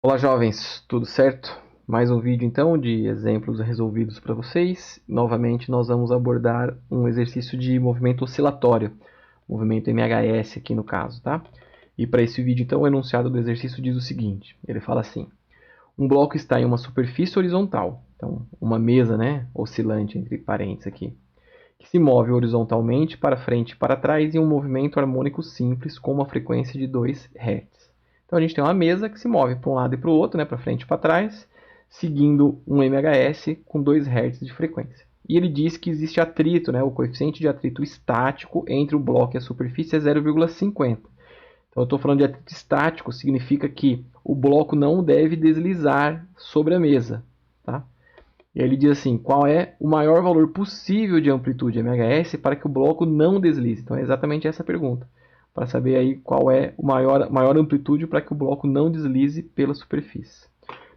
Olá, jovens, tudo certo? Mais um vídeo então de exemplos resolvidos para vocês. Novamente nós vamos abordar um exercício de movimento oscilatório, movimento MHS aqui no caso, tá? E para esse vídeo então o enunciado do exercício diz o seguinte, ele fala assim: um bloco está em uma superfície horizontal, então uma mesa, né, oscilante entre parênteses aqui, que se move horizontalmente para frente e para trás em um movimento harmônico simples com uma frequência de 2 Hz. Então a gente tem uma mesa que se move para um lado e para o outro, né, para frente e para trás, seguindo um MHS com 2 Hz de frequência. E ele diz que existe atrito, né, o coeficiente de atrito estático entre o bloco e a superfície é 0,50. Então eu estou falando de atrito estático, significa que o bloco não deve deslizar sobre a mesa. Tá? E aí ele diz assim, qual é o maior valor possível de amplitude MHS para que o bloco não deslize? Então é exatamente essa a pergunta, para saber aí qual é a maior amplitude para que o bloco não deslize pela superfície.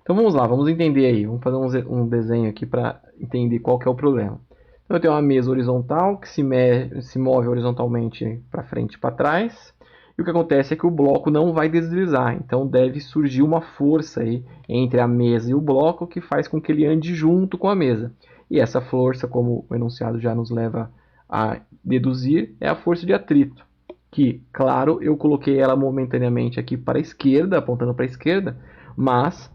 Então vamos lá, vamos entender aí, vamos fazer um desenho aqui para entender qual que é o problema. Então eu tenho uma mesa horizontal que se move horizontalmente para frente e para trás, e o que acontece é que o bloco não vai deslizar, então deve surgir uma força aí entre a mesa e o bloco que faz com que ele ande junto com a mesa. E essa força, como o enunciado já nos leva a deduzir, é a força de atrito, que, claro, eu coloquei ela momentaneamente aqui para a esquerda, apontando para a esquerda, mas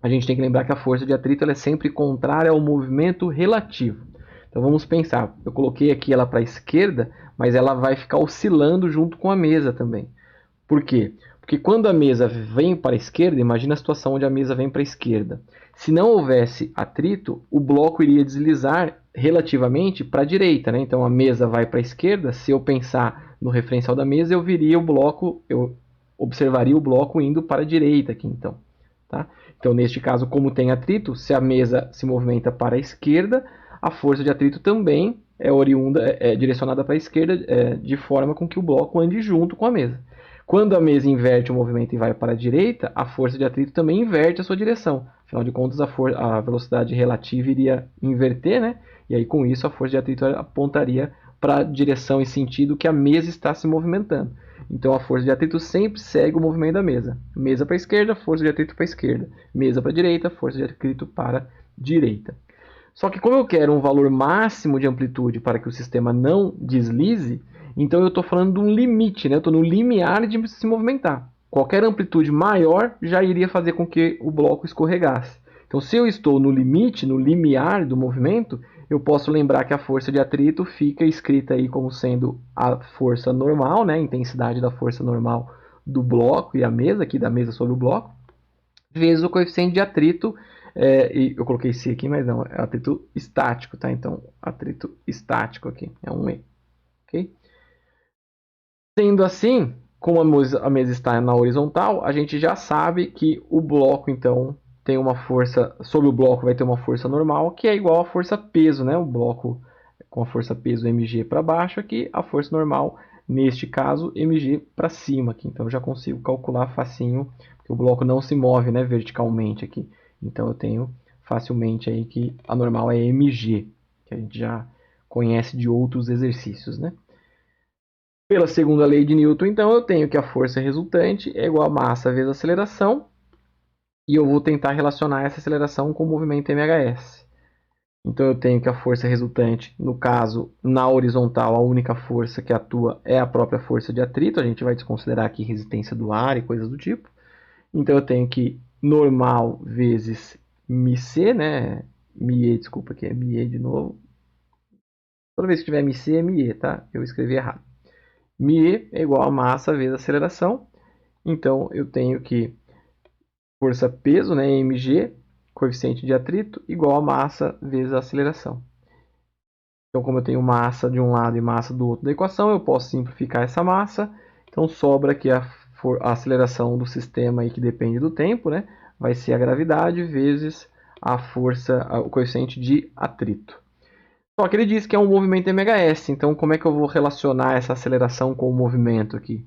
a gente tem que lembrar que a força de atrito ela é sempre contrária ao movimento relativo. Então vamos pensar, eu coloquei aqui ela para a esquerda, mas ela vai ficar oscilando junto com a mesa também. Por quê? Porque quando a mesa vem para a esquerda, imagina a situação onde a mesa vem para a esquerda. Se não houvesse atrito, o bloco iria deslizar relativamente para a direita. Né? Então a mesa vai para a esquerda, se eu pensar no referencial da mesa, eu viria o bloco, eu observaria o bloco indo para a direita aqui então. Tá? Então, neste caso, como tem atrito, se a mesa se movimenta para a esquerda, a força de atrito também é oriunda, é direcionada para a esquerda, de forma com que o bloco ande junto com a mesa. Quando a mesa inverte o movimento e vai para a direita, a força de atrito também inverte a sua direção. Afinal de contas, a velocidade relativa iria inverter, né? E aí, com isso, a força de atrito apontaria para a direção e sentido que a mesa está se movimentando. Então a força de atrito sempre segue o movimento da mesa. Mesa para a esquerda, força de atrito para a esquerda. Mesa para a direita, força de atrito para a direita. Só que como eu quero um valor máximo de amplitude para que o sistema não deslize, então eu estou falando de um limite, né? Eu estou no limiar de se movimentar. Qualquer amplitude maior já iria fazer com que o bloco escorregasse. Então, se eu estou no limite, no limiar do movimento, eu posso lembrar que a força de atrito fica escrita aí como sendo a força normal, né? A intensidade da força normal do bloco e a mesa, aqui da mesa sobre o bloco, vezes o coeficiente de atrito, e eu coloquei C aqui, mas não, é atrito estático, tá? Então, atrito estático aqui, é um E, ok? Sendo assim, como a mesa está na horizontal, a gente já sabe que o bloco, então, tem uma força, sobre o bloco vai ter uma força normal, que é igual à força peso, né? O bloco com a força peso mg para baixo aqui, a força normal, neste caso, mg para cima aqui. Então, eu já consigo calcular facinho, porque o bloco não se move, né, verticalmente aqui. Então, eu tenho facilmente aí que a normal é mg, que a gente já conhece de outros exercícios, né? Pela segunda lei de Newton, então, eu tenho que a força resultante é igual a massa vezes a aceleração, e eu vou tentar relacionar essa aceleração com o movimento mhs. Então, eu tenho que a força resultante, no caso, na horizontal, a única força que atua é a própria força de atrito, a gente vai desconsiderar aqui resistência do ar e coisas do tipo. Então, eu tenho que normal vezes μc, né? μe, desculpa, aqui é μe de novo. Toda vez que tiver mc é μe, tá? Eu escrevi errado. μe é igual a massa vezes a aceleração. Então, eu tenho que força-peso, né, mg, coeficiente de atrito, igual a massa vezes a aceleração. Então, como eu tenho massa de um lado e massa do outro da equação, eu posso simplificar essa massa. Então, sobra aqui a aceleração do sistema aí que depende do tempo, né? Vai ser a gravidade vezes a força, o coeficiente de atrito. Só que ele diz que é um movimento MHS, então como é que eu vou relacionar essa aceleração com o movimento aqui?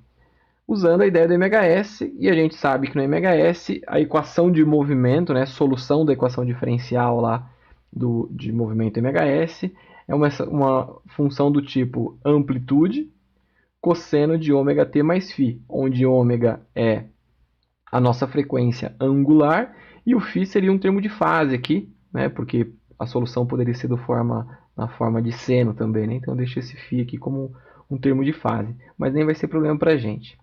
Usando a ideia do MHS, e a gente sabe que no MHS a equação de movimento, né, solução da equação diferencial lá de movimento MHS, é uma função do tipo amplitude cosseno de ômega t mais φ, onde ômega é a nossa frequência angular, e o φ seria um termo de fase aqui, né? Porque a solução poderia ser na forma de seno também, né? Então eu deixo esse φ aqui como um termo de fase, mas nem vai ser problema para a gente.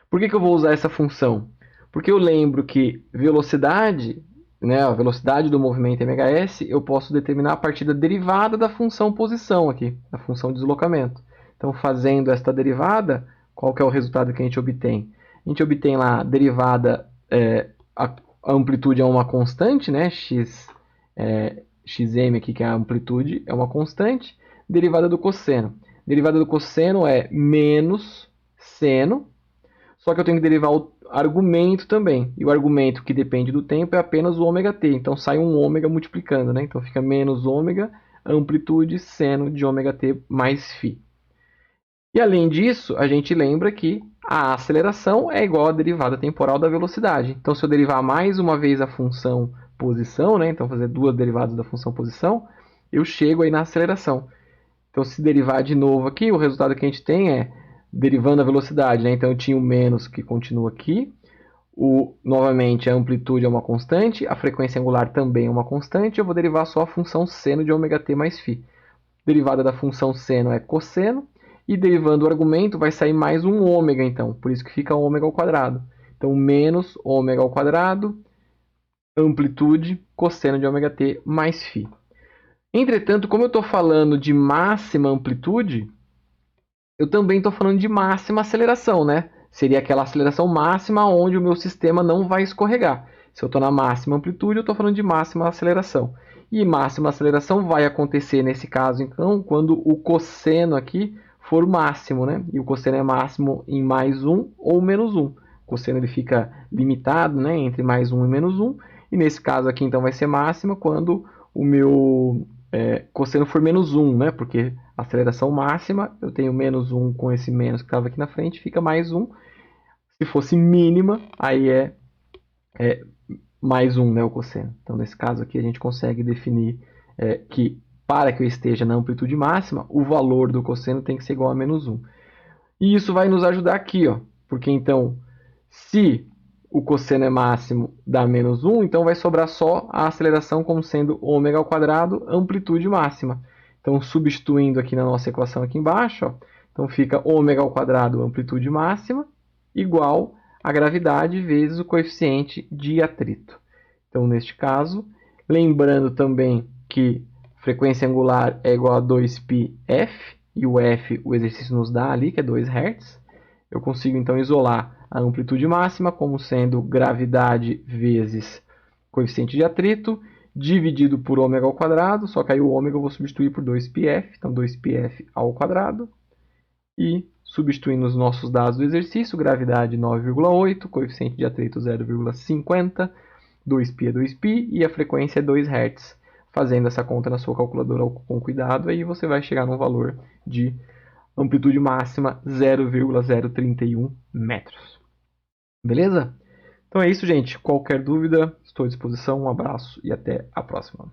Por que eu vou usar essa função? Porque eu lembro que velocidade, né, a velocidade do movimento mhs, eu posso determinar a partir da derivada da função posição aqui, da função deslocamento. Então, fazendo esta derivada, qual que é o resultado que a gente obtém? A gente obtém lá a derivada, a amplitude é uma constante, né, xm aqui, que é a amplitude, é uma constante, derivada do cosseno. Derivada do cosseno é menos seno, só que eu tenho que derivar o argumento também. E o argumento que depende do tempo é apenas o ômega t. Então sai um ômega multiplicando, né? Então fica menos ômega, amplitude, seno de ômega t mais φ. E além disso, a gente lembra que a aceleração é igual à derivada temporal da velocidade. Então se eu derivar mais uma vez a função posição, né? Então fazer duas derivadas da função posição, eu chego aí na aceleração. Então se derivar de novo aqui, o resultado que a gente tem é derivando a velocidade, né? Então eu tinha o menos que continua aqui. Novamente, a amplitude é uma constante, a frequência angular também é uma constante. Eu vou derivar só a função seno de ômega t mais φ. Derivada da função seno é cosseno. E derivando o argumento vai sair mais um ômega, então. Por isso que fica ômega ao quadrado. Então, menos ômega ao quadrado, amplitude, cosseno de ômega t mais φ. Entretanto, como eu estou falando de máxima amplitude, eu também estou falando de máxima aceleração, né? Seria aquela aceleração máxima onde o meu sistema não vai escorregar. Se eu estou na máxima amplitude, eu estou falando de máxima aceleração. E máxima aceleração vai acontecer nesse caso, então, quando o cosseno aqui for máximo, né? E o cosseno é máximo em mais 1 ou menos 1. O cosseno ele fica limitado, né? Entre mais 1 e menos 1. E nesse caso aqui, então, vai ser máxima quando o meu cosseno for menos 1, né? Porque a aceleração máxima, eu tenho menos 1 com esse menos que estava aqui na frente, fica mais 1. Se fosse mínima, aí é mais 1, né, o cosseno. Então, nesse caso aqui, a gente consegue definir que para que eu esteja na amplitude máxima, o valor do cosseno tem que ser igual a menos 1. E isso vai nos ajudar aqui, ó, porque então, se o cosseno é máximo dá menos 1, então vai sobrar só a aceleração como sendo ômega ao quadrado, amplitude máxima. Então, substituindo aqui na nossa equação aqui embaixo, ó, então fica ômega ao quadrado, amplitude máxima, igual a gravidade vezes o coeficiente de atrito. Então, neste caso, lembrando também que frequência angular é igual a 2πf, e o f o exercício nos dá ali, que é 2 Hz. Eu consigo, então, isolar a amplitude máxima como sendo gravidade vezes coeficiente de atrito, dividido por ômega ao quadrado, só que aí o ômega eu vou substituir por 2πf, então 2πf ao quadrado, e substituindo os nossos dados do exercício, gravidade 9,8, coeficiente de atrito 0,50, 2π é 2π e a frequência é 2 Hz. Fazendo essa conta na sua calculadora com cuidado, aí você vai chegar num valor de amplitude máxima 0,031 metros. Beleza? Então é isso, gente. Qualquer dúvida, estou à disposição. Um abraço e até a próxima.